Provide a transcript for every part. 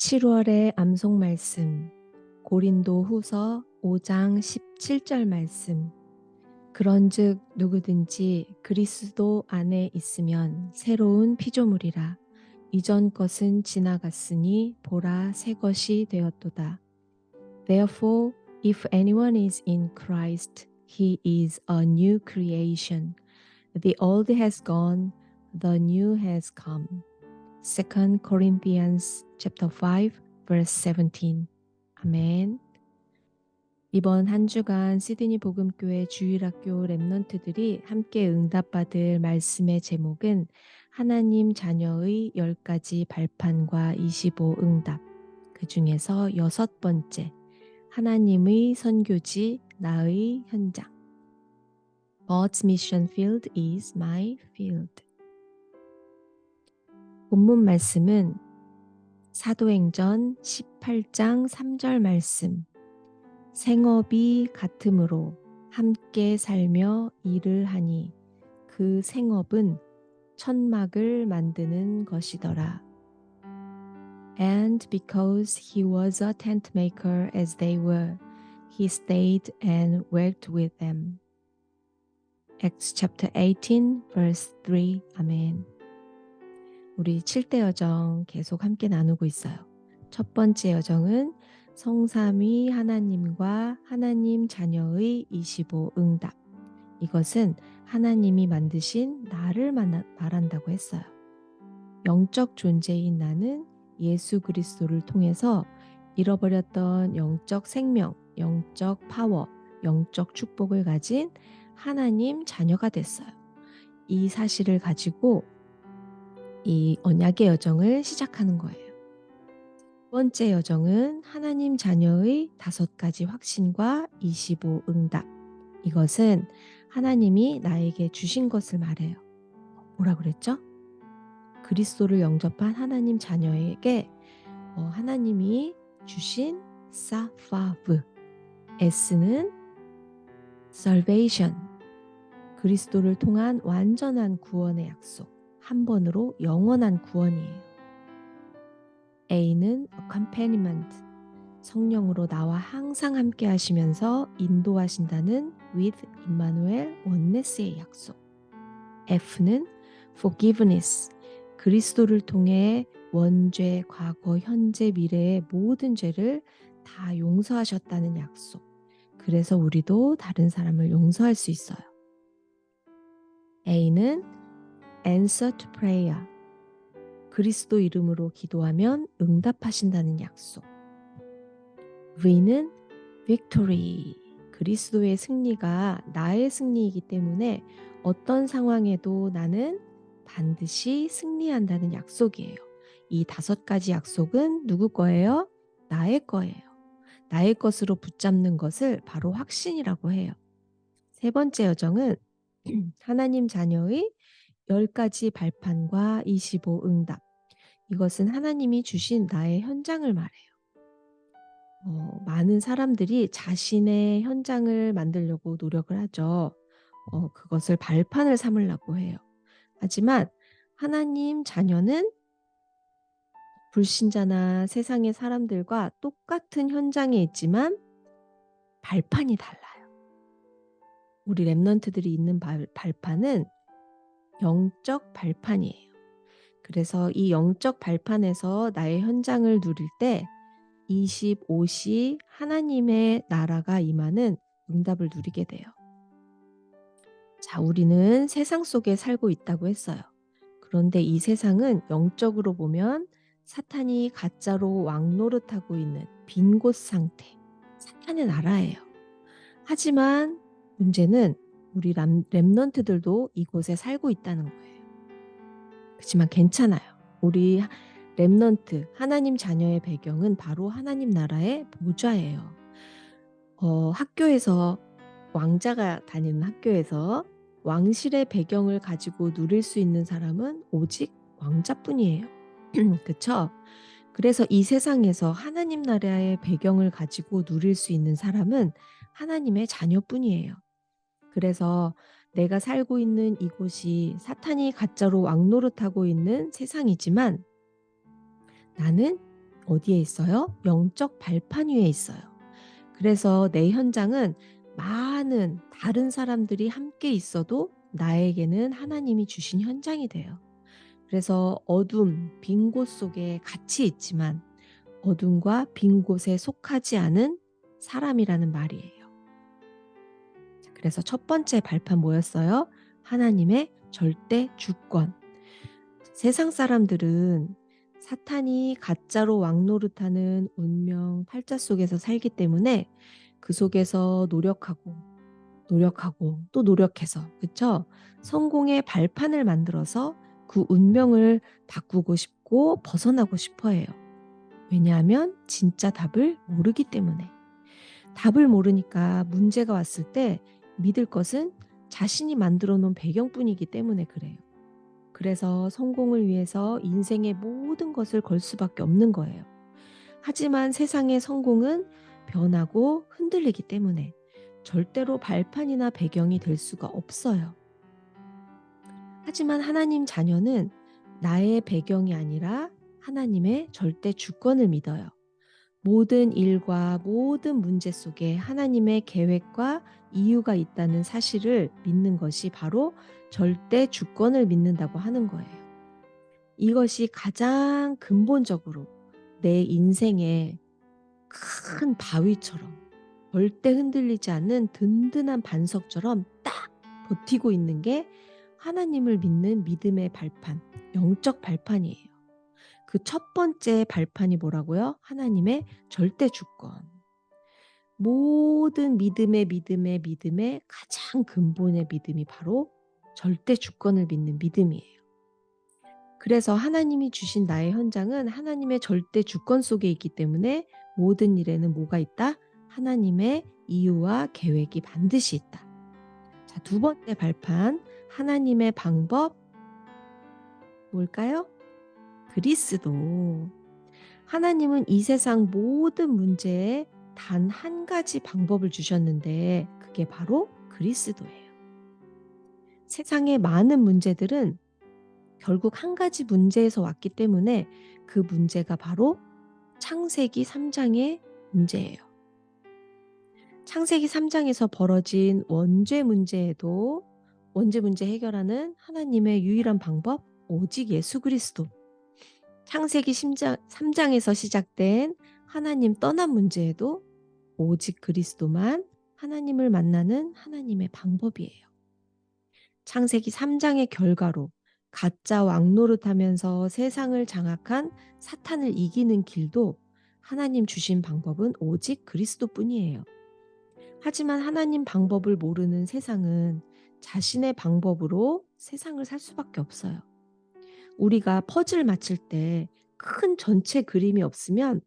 7월의 암송 말씀, 고린도 후서 5장 17절 말씀. 그런즉 누구든지 그리스도 안에 있으면 새로운 피조물이라. 이전 것은 지나갔으니 보라 새 것이 되었도다. Therefore, if anyone is in Christ, he is a new creation. The old has gone, the new has come. 2 Corinthians chapter 5 verse 17. 아멘. 이번 한 주간 시드니 복음교회 주일학교 렘넌트들이 함께 응답받을 말씀의 제목은 하나님 자녀의 10가지 발판과 25 응답. 그 중에서 6번째, 하나님의 선교지 나의 현장. God's mission field is my field. 본문 말씀은 사도행전 18장 3절 말씀. 생업이 같으므로 함께 살며 일을 하니 그 생업은 천막을 만드는 것이더라. And because he was a tent maker as they were, he stayed and worked with them. Acts chapter 18 verse 3. 아멘. 우리 7대 여정 계속 함께 나누고 있어요. 첫 번째 여정은 성삼위 하나님과 하나님 자녀의 25 응답. 이것은 하나님이 만드신 나를 말한다고 했어요. 영적 존재인 나는 예수 그리스도를 통해서 잃어버렸던 영적 생명, 영적 파워, 영적 축복을 가진 하나님 자녀가 됐어요. 이 사실을 가지고 이 언약의 여정을 시작하는 거예요. 두 번째 여정은 하나님 자녀의 5가지 확신과 25 응답. 이것은 하나님이 나에게 주신 것을 말해요. 뭐라 그랬죠? 그리스도를 영접한 하나님 자녀에게 하나님이 주신 사파브, S는 salvation, 그리스도를 통한 완전한 구원의 약속, 한 번으로 영원한 구원이에요. A는 accompaniment, 성령으로 나와 항상 함께 하시면서 인도하신다는 with Emmanuel oneness의 약속. F는 forgiveness, 그리스도를 통해 원죄, 과거, 현재, 미래의 모든 죄를 다 용서하셨다는 약속. 그래서 우리도 다른 사람을 용서할 수 있어요. A는 answer to prayer, 그리스도 이름으로 기도하면 응답하신다는 약속. V는 victory, 그리스도의 승리가 나의 승리이기 때문에 어떤 상황에도 나는 반드시 승리한다는 약속이에요. 이 5가지 약속은 누구 거예요? 나의 거예요. 나의 것으로 붙잡는 것을 바로 확신이라고 해요. 세 번째 여정은 하나님 자녀의 10가지 발판과 25 응답. 이것은 하나님이 주신 나의 현장을 말해요. 많은 사람들이 자신의 현장을 만들려고 노력을 하죠. 그것을 발판을 삼으려고 해요. 하지만 하나님 자녀는 불신자나 세상의 사람들과 똑같은 현장에 있지만 발판이 달라요. 우리 렘넌트들이 있는 발판은 영적 발판이에요. 그래서 이 영적 발판에서 나의 현장을 누릴 때 25시 하나님의 나라가 임하는 응답을 누리게 돼요. 자, 우리는 세상 속에 살고 있다고 했어요. 그런데 이 세상은 영적으로 보면 사탄이 가짜로 왕노릇하고 있는 빈 곳 상태, 사탄의 나라예요. 하지만 문제는 우리 렘넌트들도 이곳에 살고 있다는 거예요. 그렇지만 괜찮아요. 우리 렘넌트, 하나님 자녀의 배경은 바로 하나님 나라의 보좌예요. 학교에서 왕자가 다니는 학교에서 왕실의 배경을 가지고 누릴 수 있는 사람은 오직 왕자뿐이에요. 그쵸? 그래서 이 세상에서 하나님 나라의 배경을 가지고 누릴 수 있는 사람은 하나님의 자녀뿐이에요. 그래서 내가 살고 있는 이곳이 사탄이 가짜로 왕노릇하고 있는 세상이지만 나는 어디에 있어요? 영적 발판 위에 있어요. 그래서 내 현장은 많은 다른 사람들이 함께 있어도 나에게는 하나님이 주신 현장이 돼요. 그래서 어둠, 빈 곳 속에 같이 있지만 어둠과 빈 곳에 속하지 않은 사람이라는 말이에요. 그래서 첫 번째 발판 뭐였어요? 하나님의 절대 주권. 세상 사람들은 사탄이 가짜로 왕노릇하는 운명 팔자 속에서 살기 때문에 그 속에서 노력하고 또 노력해서, 그쵸? 성공의 발판을 만들어서 그 운명을 바꾸고 싶고 벗어나고 싶어 해요. 왜냐하면 진짜 답을 모르기 때문에. 답을 모르니까 문제가 왔을 때 믿을 것은 자신이 만들어 놓은 배경뿐이기 때문에 그래요. 그래서 성공을 위해서 인생의 모든 것을 걸 수밖에 없는 거예요. 하지만 세상의 성공은 변하고 흔들리기 때문에 절대로 발판이나 배경이 될 수가 없어요. 하지만 하나님 자녀는 나의 배경이 아니라 하나님의 절대 주권을 믿어요. 모든 일과 모든 문제 속에 하나님의 계획과 이유가 있다는 사실을 믿는 것이 바로 절대 주권을 믿는다고 하는 거예요. 이것이 가장 근본적으로 내 인생의 큰 바위처럼 절대 흔들리지 않는 든든한 반석처럼 딱 버티고 있는 게 하나님을 믿는 믿음의 발판, 영적 발판이에요. 그 첫 번째 발판이 뭐라고요? 하나님의 절대 주권. 모든 믿음의 가장 근본의 믿음이 바로 절대 주권을 믿는 믿음이에요. 그래서 하나님이 주신 나의 현장은 하나님의 절대 주권 속에 있기 때문에 모든 일에는 뭐가 있다? 하나님의 이유와 계획이 반드시 있다. 자, 두 번째 발판, 하나님의 방법 뭘까요? 그리스도. 하나님은 이 세상 모든 문제에 단 한 가지 방법을 주셨는데 그게 바로 그리스도예요. 세상의 많은 문제들은 결국 한 가지 문제에서 왔기 때문에 그 문제가 바로 창세기 3장의 문제예요. 창세기 3장에서 벌어진 원죄 문제에도 원죄 문제 해결하는 하나님의 유일한 방법 오직 예수 그리스도. 창세기 3장에서 시작된 하나님 떠난 문제에도 오직 그리스도만 하나님을 만나는 하나님의 방법이에요. 창세기 3장의 결과로 가짜 왕노릇하면서 세상을 장악한 사탄을 이기는 길도 하나님 주신 방법은 오직 그리스도뿐이에요. 하지만 하나님 방법을 모르는 세상은 자신의 방법으로 세상을 살 수밖에 없어요. 우리가 퍼즐 맞출 때 큰 전체 그림이 없으면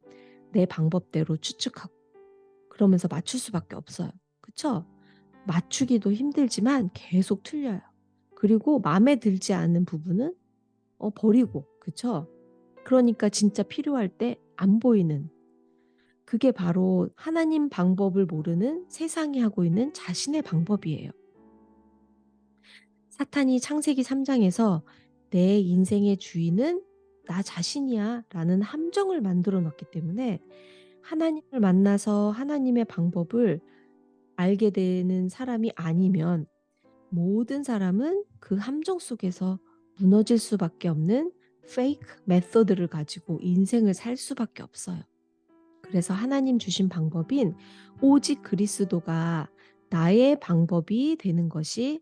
내 방법대로 추측하고 그러면서 맞출 수밖에 없어요. 그쵸? 맞추기도 힘들지만 계속 틀려요. 그리고 마음에 들지 않는 부분은 버리고, 그쵸? 그러니까 진짜 필요할 때 안 보이는, 그게 바로 하나님 방법을 모르는 세상이 하고 있는 자신의 방법이에요. 사탄이 창세기 3장에서 내 인생의 주인은 나 자신이야 라는 함정을 만들어 놨기 때문에 하나님을 만나서 하나님의 방법을 알게 되는 사람이 아니면 모든 사람은 그 함정 속에서 무너질 수밖에 없는 페이크 메서드를 가지고 인생을 살 수밖에 없어요. 그래서 하나님 주신 방법인 오직 그리스도가 나의 방법이 되는 것이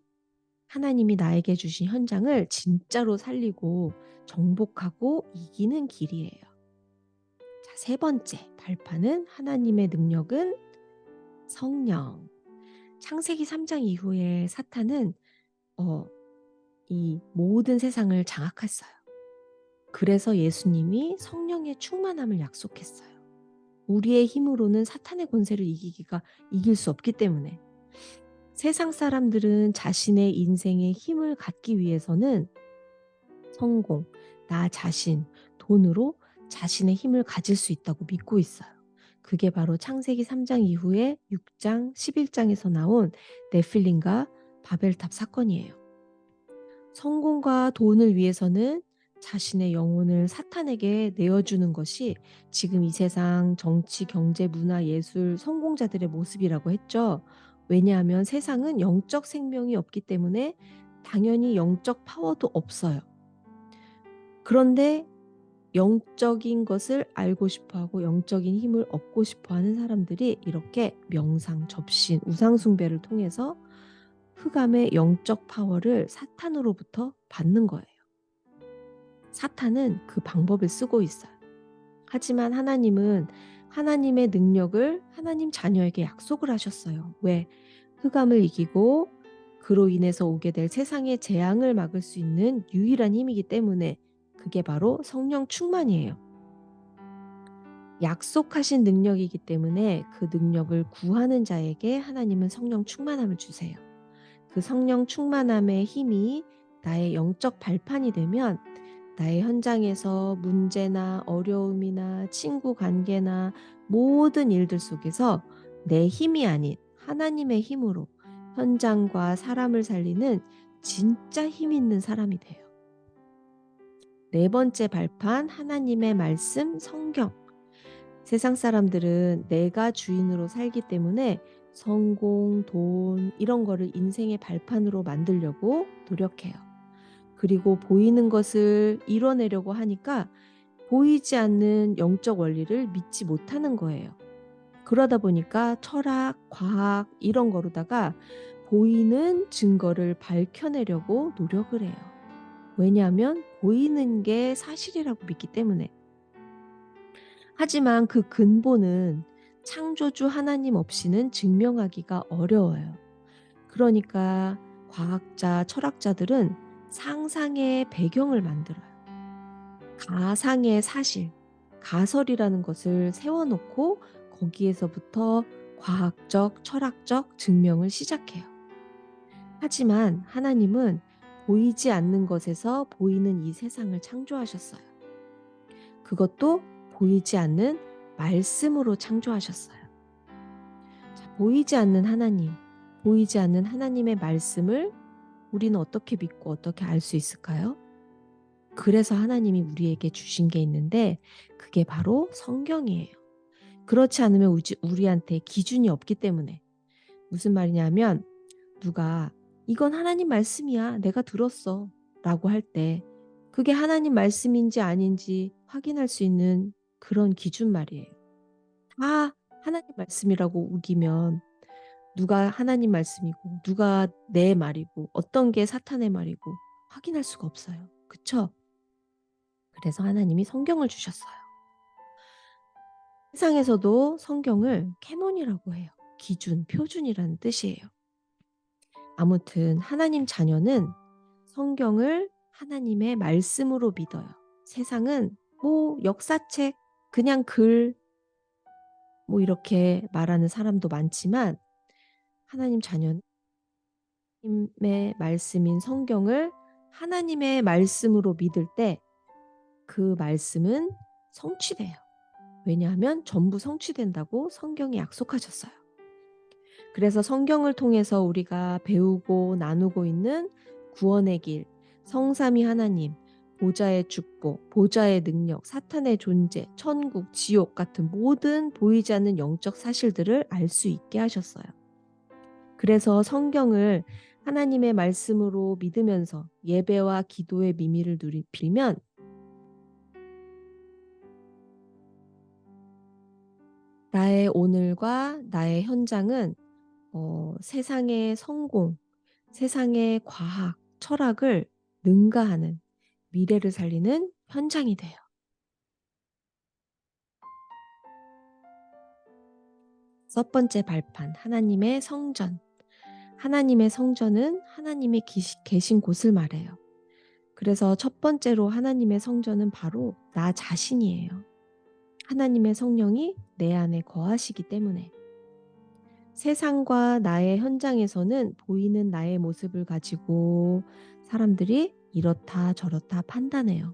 하나님이 나에게 주신 현장을 진짜로 살리고 정복하고 이기는 길이에요. 자, 세 번째 발판은 하나님의 능력은 성령. 창세기 3장 이후에 사탄은 어, 이 모든 세상을 장악했어요. 그래서 예수님이 성령의 충만함을 약속했어요. 우리의 힘으로는 사탄의 권세를 이길 수 없기 때문에 세상 사람들은 자신의 인생의 힘을 갖기 위해서는 성공, 나 자신, 돈으로 자신의 힘을 가질 수 있다고 믿고 있어요. 그게 바로 창세기 3장 이후에 6장, 11장에서 나온 네필림과 바벨탑 사건이에요. 성공과 돈을 위해서는 자신의 영혼을 사탄에게 내어주는 것이 지금 이 세상 정치, 경제, 문화, 예술 성공자들의 모습이라고 했죠. 왜냐하면 세상은 영적 생명이 없기 때문에 당연히 영적 파워도 없어요. 그런데 영적인 것을 알고 싶어 하고 영적인 힘을 얻고 싶어 하는 사람들이 이렇게 명상, 접신, 우상 숭배를 통해서 흑암의 영적 파워를 사탄으로부터 받는 거예요. 사탄은 그 방법을 쓰고 있어요. 하지만 하나님은 하나님의 능력을 하나님 자녀에게 약속을 하셨어요. 왜? 흑암을 이기고 그로 인해서 오게 될 세상의 재앙을 막을 수 있는 유일한 힘이기 때문에 그게 바로 성령 충만이에요. 약속하신 능력이기 때문에 그 능력을 구하는 자에게 하나님은 성령 충만함을 주세요. 그 성령 충만함의 힘이 나의 영적 발판이 되면 나의 현장에서 문제나 어려움이나 친구 관계나 모든 일들 속에서 내 힘이 아닌 하나님의 힘으로 현장과 사람을 살리는 진짜 힘 있는 사람이 돼요. 네 번째 발판, 하나님의 말씀, 성경. 세상 사람들은 내가 주인으로 살기 때문에 성공, 돈 이런 거를 인생의 발판으로 만들려고 노력해요. 그리고 보이는 것을 이뤄내려고 하니까 보이지 않는 영적 원리를 믿지 못하는 거예요. 그러다 보니까 철학, 과학 이런 거로다가 보이는 증거를 밝혀내려고 노력을 해요. 왜냐하면 보이는 게 사실이라고 믿기 때문에. 하지만 그 근본은 창조주 하나님 없이는 증명하기가 어려워요. 그러니까 과학자, 철학자들은 상상의 배경을 만들어요. 가상의 사실, 가설이라는 것을 세워놓고 거기에서부터 과학적, 철학적 증명을 시작해요. 하지만 하나님은 보이지 않는 것에서 보이는 이 세상을 창조하셨어요. 그것도 보이지 않는 말씀으로 창조하셨어요. 자, 보이지 않는 하나님, 보이지 않는 하나님의 말씀을 우리는 어떻게 믿고 어떻게 알 수 있을까요? 그래서 하나님이 우리에게 주신 게 있는데 그게 바로 성경이에요. 그렇지 않으면 우리한테 기준이 없기 때문에. 무슨 말이냐면 누가 "이건 하나님 말씀이야. 내가 들었어." 라고 할 때 그게 하나님 말씀인지 아닌지 확인할 수 있는 그런 기준 말이에요. 다 하나님 말씀이라고 우기면 누가 하나님 말씀이고 누가 내 말이고 어떤 게 사탄의 말이고 확인할 수가 없어요. 그쵸? 그래서 하나님이 성경을 주셨어요. 세상에서도 성경을 캐논이라고 해요. 기준, 표준이라는 뜻이에요. 아무튼 하나님 자녀는 성경을 하나님의 말씀으로 믿어요. 세상은 뭐 역사책, 그냥 글, 뭐 이렇게 말하는 사람도 많지만 하나님 자녀는 하나님의 말씀인 성경을 하나님의 말씀으로 믿을 때 그 말씀은 성취돼요. 왜냐하면 전부 성취된다고 성경이 약속하셨어요. 그래서 성경을 통해서 우리가 배우고 나누고 있는 구원의 길, 성삼위 하나님, 보좌의 축복, 보좌의 능력, 사탄의 존재, 천국, 지옥 같은 모든 보이지 않는 영적 사실들을 알 수 있게 하셨어요. 그래서 성경을 하나님의 말씀으로 믿으면서 예배와 기도의 미미를 빌면 나의 오늘과 나의 현장은 세상의 성공, 세상의 과학, 철학을 능가하는 미래를 살리는 현장이 돼요. 첫 번째 발판, 하나님의 성전. 하나님의 성전은 하나님의 계신 곳을 말해요. 그래서 첫 번째로 하나님의 성전은 바로 나 자신이에요. 하나님의 성령이 내 안에 거하시기 때문에. 세상과 나의 현장에서는 보이는 나의 모습을 가지고 사람들이 이렇다 저렇다 판단해요.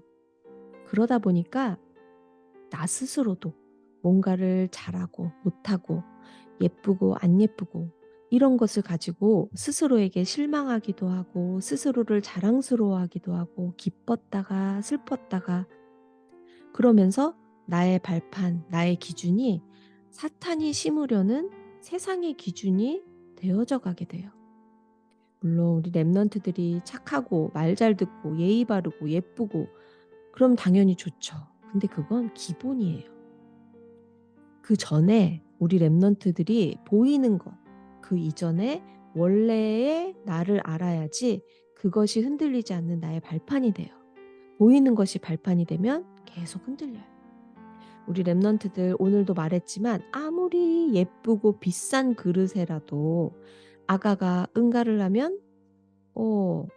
그러다 보니까 나 스스로도 뭔가를 잘하고 못하고 예쁘고 안 예쁘고 이런 것을 가지고 스스로에게 실망하기도 하고 스스로를 자랑스러워하기도 하고 기뻤다가 슬펐다가 그러면서 나의 발판, 나의 기준이 사탄이 심으려는 세상의 기준이 되어져 가게 돼요. 물론 우리 랩런트들이 착하고 말 잘 듣고 예의 바르고 예쁘고 그럼 당연히 좋죠. 근데 그건 기본이에요. 그전에 우리 랩런트들이 보이는 것, 그 이전에 원래의 나를 알아야지 그것이 흔들리지 않는 나의 발판이 돼요. 보이는 것이 발판이 되면 계속 흔들려요. 우리 랩런트들 오늘도 말했지만 아무리 예쁘고 비싼 그릇에라도 아가가 응가를 하면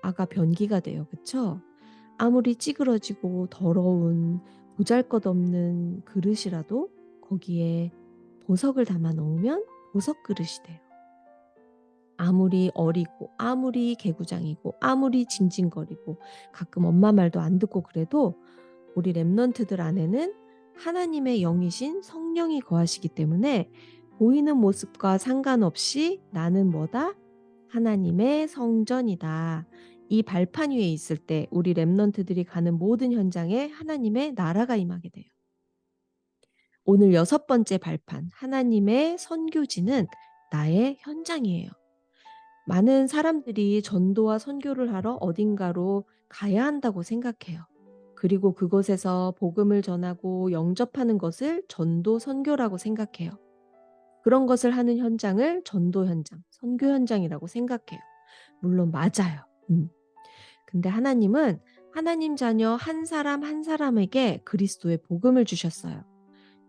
아가 변기가 돼요. 그쵸? 아무리 찌그러지고 더러운 보잘것없는 그릇이라도 거기에 보석을 담아 넣으면 보석 그릇이 돼요. 아무리 어리고 아무리 개구장이고 아무리 징징거리고 가끔 엄마 말도 안 듣고 그래도 우리 랩런트들 안에는 하나님의 영이신 성령이 거하시기 때문에 보이는 모습과 상관없이 나는 뭐다? 하나님의 성전이다. 이 발판 위에 있을 때 우리 랩런트들이 가는 모든 현장에 하나님의 나라가 임하게 돼요. 오늘 여섯 번째 발판, 하나님의 선교지는 나의 현장이에요. 많은 사람들이 전도와 선교를 하러 어딘가로 가야 한다고 생각해요. 그리고 그곳에서 복음을 전하고 영접하는 것을 전도 선교라고 생각해요. 그런 것을 하는 현장을 전도 현장, 선교 현장이라고 생각해요. 물론 맞아요. 근데 하나님은 하나님 자녀 한 사람 한 사람에게 그리스도의 복음을 주셨어요.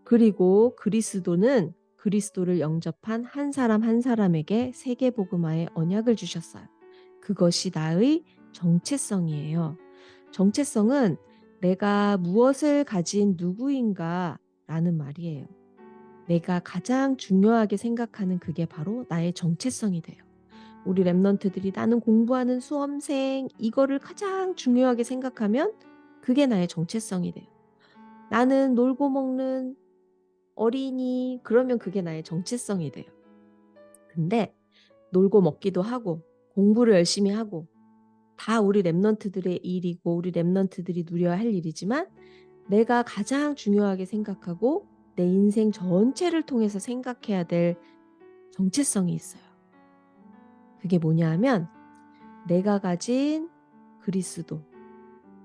그리고 그리스도는 그리스도를 영접한 한 사람 한 사람에게 세계 복음화의 언약을 주셨어요. 그것이 나의 정체성이에요. 정체성은 내가 무엇을 가진 누구인가라는 말이에요. 내가 가장 중요하게 생각하는 그게 바로 나의 정체성이 돼요. 우리 랩런트들이 나는 공부하는 수험생 이거를 가장 중요하게 생각하면 그게 나의 정체성이 돼요. 나는 놀고 먹는 어린이 그러면 그게 나의 정체성이 돼요. 근데 놀고 먹기도 하고 공부를 열심히 하고 다 우리 랩런트들의 일이고 우리 랩런트들이 누려야 할 일이지만 내가 가장 중요하게 생각하고 내 인생 전체를 통해서 생각해야 될 정체성이 있어요. 그게 뭐냐 하면 내가 가진 그리스도,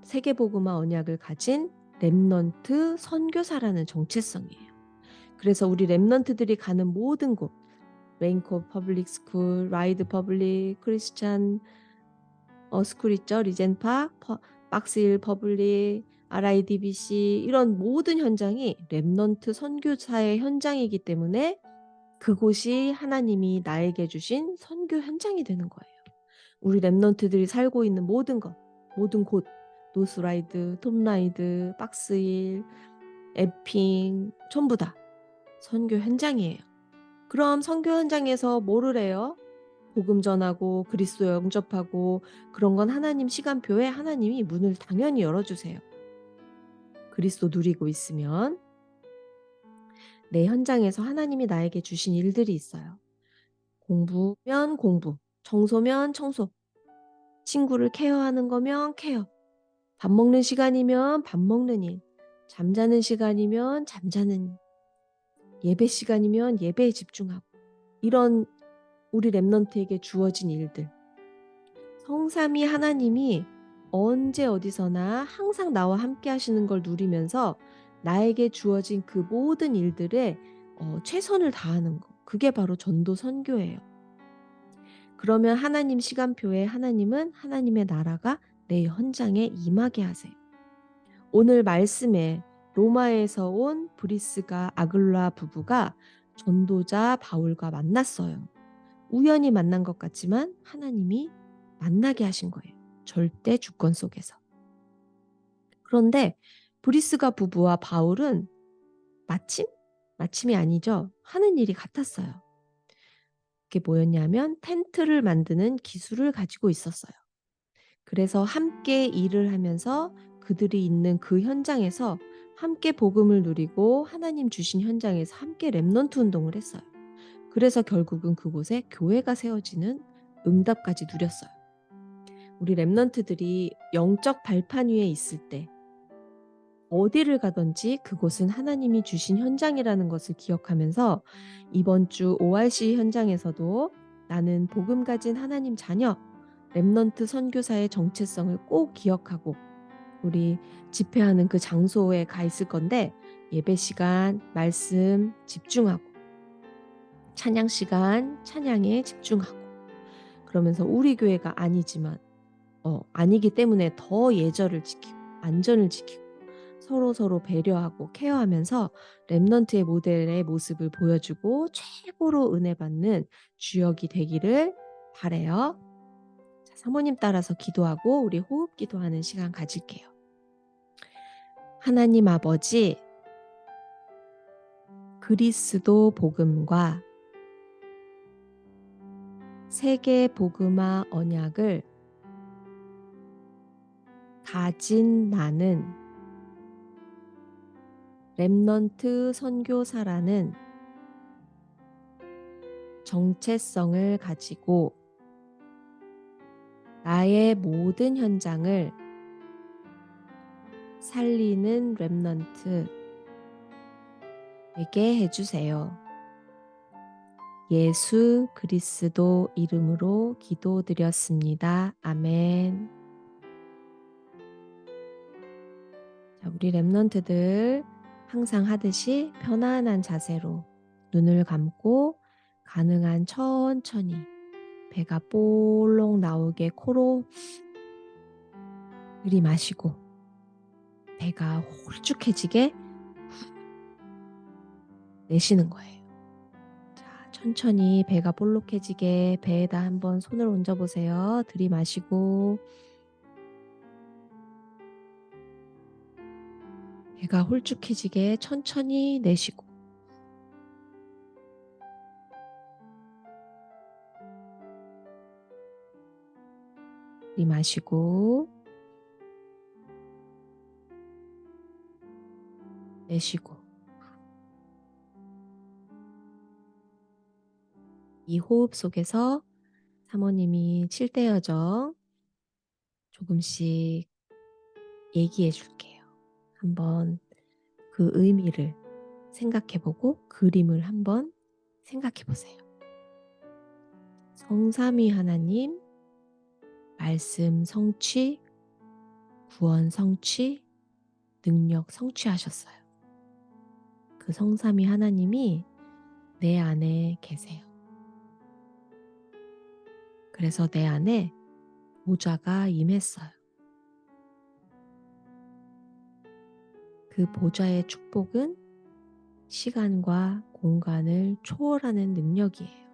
세계복음화 언약을 가진 랩런트 선교사라는 정체성이에요. 그래서 우리 랩런트들이 가는 모든 곳, 레인코 퍼블릭 스쿨, 라이드 퍼블릭, 크리스찬 스쿨 있죠. 리젠팍, 박스힐 퍼블릭, RIDBC 이런 모든 현장이 랩런트 선교사의 현장이기 때문에 그곳이 하나님이 나에게 주신 선교 현장이 되는 거예요. 우리 랩런트들이 살고 있는 모든 것, 모든 곳, 노스라이드, 톱라이드, 박스힐, 에핑 전부 다 선교 현장이에요. 그럼 선교 현장에서 뭐를 해요? 복음 전하고 그리스도 영접하고 그런 건 하나님 시간표에 하나님이 문을 당연히 열어주세요. 그리스도 누리고 있으면 내 현장에서 하나님이 나에게 주신 일들이 있어요. 공부면 공부, 청소면 청소, 친구를 케어하는 거면 케어, 밥 먹는 시간이면 밥 먹는 일, 잠자는 시간이면 잠자는 일, 예배 시간이면 예배에 집중하고 이런 우리 랩런트에게 주어진 일들. 성삼위 하나님이 언제 어디서나 항상 나와 함께 하시는 걸 누리면서 나에게 주어진 그 모든 일들에 최선을 다하는 거. 그게 바로 전도 선교예요. 그러면 하나님 시간표에 하나님은 하나님의 나라가 내 현장에 임하게 하세요. 오늘 말씀에 로마에서 온 브리스가 아글라 부부가 전도자 바울과 만났어요. 우연히 만난 것 같지만 하나님이 만나게 하신 거예요. 절대 주권 속에서. 그런데 브리스가 부부와 바울은 마침이 아니죠. 하는 일이 같았어요. 그게 뭐였냐면 텐트를 만드는 기술을 가지고 있었어요. 그래서 함께 일을 하면서 그들이 있는 그 현장에서 함께 복음을 누리고 하나님 주신 현장에서 함께 랩넌트 운동을 했어요. 그래서 결국은 그곳에 교회가 세워지는 응답까지 누렸어요. 우리 렘넌트들이 영적 발판 위에 있을 때 어디를 가든지 그곳은 하나님이 주신 현장이라는 것을 기억하면서 이번 주 ORC 현장에서도 나는 복음 가진 하나님 자녀, 렘넌트 선교사의 정체성을 꼭 기억하고 우리 집회하는 그 장소에 가 있을 건데 예배 시간, 말씀 집중하고 찬양 시간, 찬양에 집중하고 그러면서 우리 교회가 아니지만 아니기 때문에 더 예절을 지키고 안전을 지키고 서로서로 배려하고 케어하면서 렘넌트의 모델의 모습을 보여주고 최고로 은혜 받는 주역이 되기를 바라요. 자, 사모님 따라서 기도하고 우리 호흡 기도하는 시간 가질게요. 하나님 아버지, 그리스도 복음과 세계 복음화 언약을 가진 나는 렘넌트 선교사라는 정체성을 가지고 나의 모든 현장을 살리는 렘넌트 되게 해주세요. 예수 그리스도 이름으로 기도드렸습니다. 아멘. 자, 우리 렘넌트들 항상 하듯이 편안한 자세로 눈을 감고 가능한 천천히 배가 볼록 나오게 코로 들이마시고 배가 홀쭉해지게 내쉬는 거예요. 자, 천천히 배가 볼록해지게 배에다 한번 손을 얹어보세요. 들이마시고 배가 홀쭉해지게 천천히 내쉬고 들이마시고 내쉬고 이 호흡 속에서 사모님이 7대 여정 조금씩 얘기해 줄게요. 한번 그 의미를 생각해보고 그림을 한번 생각해보세요. 성삼위 하나님, 말씀 성취, 구원 성취, 능력 성취하셨어요. 그 성삼위 하나님이 내 안에 계세요. 그래서 내 안에 보좌가 임했어요. 그 보좌의 축복은 시간과 공간을 초월하는 능력이에요.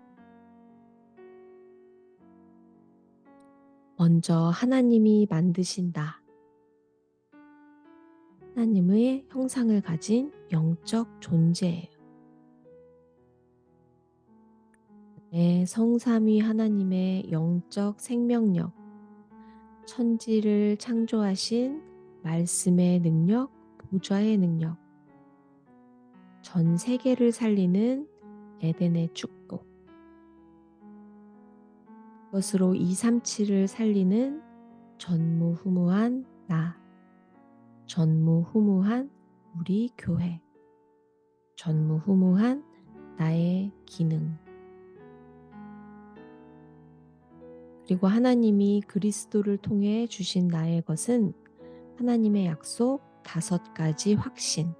먼저 하나님이 만드신 나, 하나님의 형상을 가진 영적 존재예요. 내 성삼위 하나님의 영적 생명력, 천지를 창조하신 말씀의 능력, 보좌의 능력, 전 세계를 살리는 에덴의 축복, 그것으로 237을 살리는 전무후무한 나, 전무후무한 우리 교회, 전무후무한 나의 기능, 그리고 하나님이 그리스도를 통해 주신 나의 것은 하나님의 약속 5가지 확신,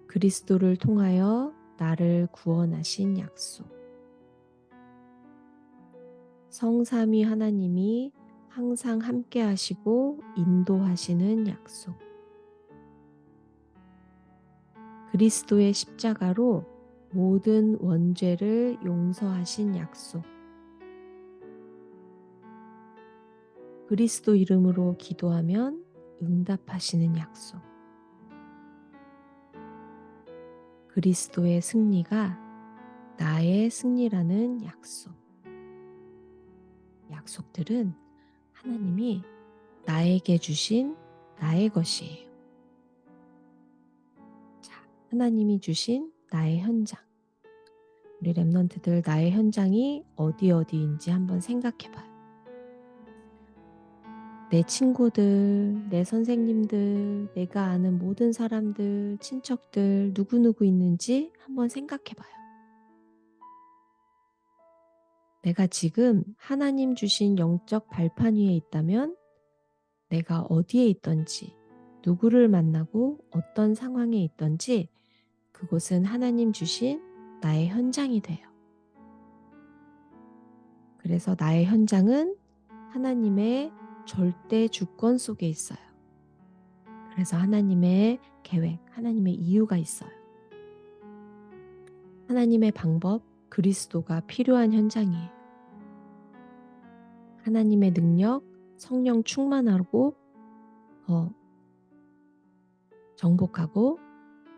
그리스도를 통하여 나를 구원하신 약속, 성삼위 하나님이 항상 함께 하시고 인도하시는 약속, 그리스도의 십자가로 모든 원죄를 용서하신 약속, 그리스도 이름으로 기도하면 응답하시는 약속, 그리스도의 승리가 나의 승리라는 약속. 약속들은 하나님이 나에게 주신 나의 것이에요. 자, 하나님이 주신 나의 현장. 우리 랩런트들 나의 현장이 어디인지 한번 생각해 봐요. 내 친구들, 내 선생님들, 내가 아는 모든 사람들, 친척들, 누구누구 있는지 한번 생각해 봐요. 내가 지금 하나님 주신 영적 발판 위에 있다면 내가 어디에 있든지, 누구를 만나고 어떤 상황에 있든지 그곳은 하나님 주신 나의 현장이 돼요. 그래서 나의 현장은 하나님의 절대 주권 속에 있어요. 그래서 하나님의 계획, 하나님의 이유가 있어요. 하나님의 방법, 그리스도가 필요한 현장이에요. 하나님의 능력, 성령 충만하고 정복하고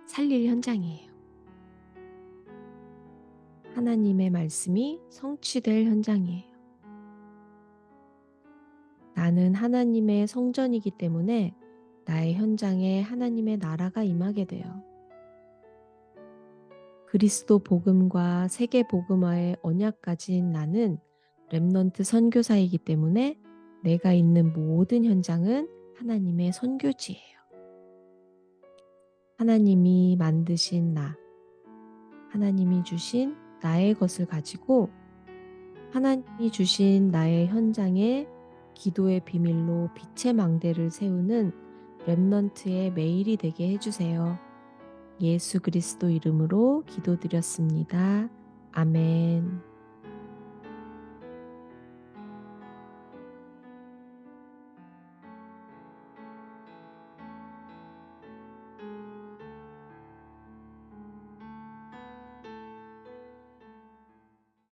살릴 현장이에요. 하나님의 말씀이 성취될 현장이에요. 나는 하나님의 성전이기 때문에 나의 현장에 하나님의 나라가 임하게 돼요. 그리스도 복음과 세계 복음화의 언약 가진 나는 렘넌트 선교사이기 때문에 내가 있는 모든 현장은 하나님의 선교지예요. 하나님이 만드신 나, 하나님이 주신 나의 것을 가지고 하나님이 주신 나의 현장에 기도의 비밀로 빛의 망대를 세우는 렘넌트의 매일이 되게 해주세요. 예수 그리스도 이름으로 기도드렸습니다. 아멘.